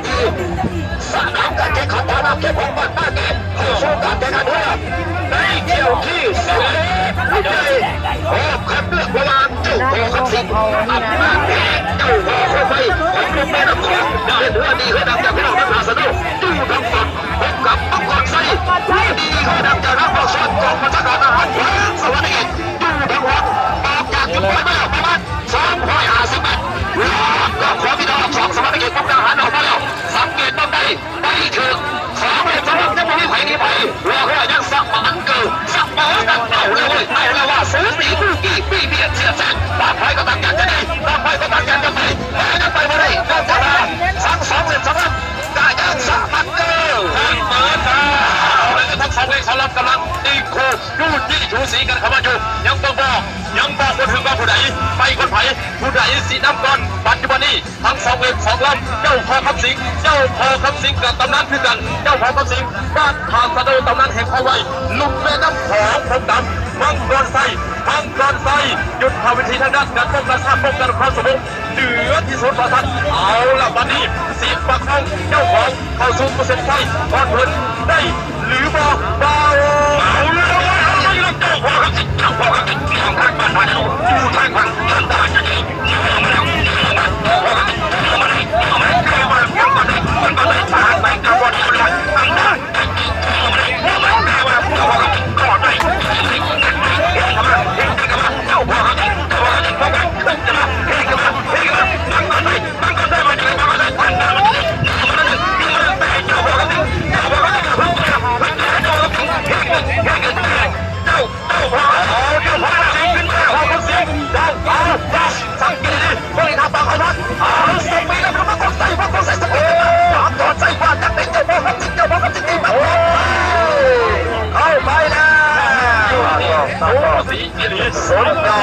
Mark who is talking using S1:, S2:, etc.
S1: ดีสนามการแข่งขันทางน้ำเก็บของบ้านบ้านนี้เข้าสู่การแข่งขันด้วยในเกี่ยวที่สองในรอบคัดเลือกเวลาเจ้าพ่อคำสิงอำนาจเจ้าพ่อเข้าไปของลูกแม่น้ำโขงได้เรือดีเขาดังจากพี่น้องนักสนุกจู่ทำฝันพบกับมังกรไซเรือดีเขาดังจากนักบอลส่วนกองบัญชาการทหารพลสวัสดิ์จู่ทั้งวันออกจากจุดหมายมาประมาณ250 เมตรก็ขอพี่น้อง2สวัสดิ์มุกดาหารออกมาแล้วสังเกตบ้างได้ไปถึง2เลยสำหรับเจ้าหน้าที่ไผ่นี้ไปรอเขายังสักมันเกิดสักมันเอาเลยเอาว่าสูสีผู้กี่ปีเบียดเสียดแสงบางไผ่ก็ตั้งใจจะได้บางไผ่ก็ตั้งใจจะไปแต่ยังไปไม่ได้นอกจากนั้นทั้ง2เลยสำหรับกายังสักมันเกิดเปิดทั้ง2เลยสำหรับกำลังตีโคดูที่ชูสีกันเข้ามาอยู่ยังต้องบอกคนถึงว่าผู้ใดไปคนไผ่ผู้ใดสีน้ำก้อนปัจจุบันนี้ทั้ง2เลย2ลำเจ้าพ่อคำสิงกับตำนานคือกันเจ้าพ่อคำสิงบ้านทางสะดุตำนานแห่งเขาไว้ลุกแม่น้ำของผมดำมังกรไซหยุดภาวิธีทางด้านการป้องกันชาติป้องกันความสมบูรณ์เหนือที่สุดประทัดเอาละวันนี้สีปากของเจ้าของเข้าสู่เปอร์เซ็นต์ไฟก่อนผลได้หรือบ่เอาแล้วเจ้าพ่อคำสิงทางบ้านมาแล้วอยู่ทางฝั่งทางด้านนี้สีอิริสนยา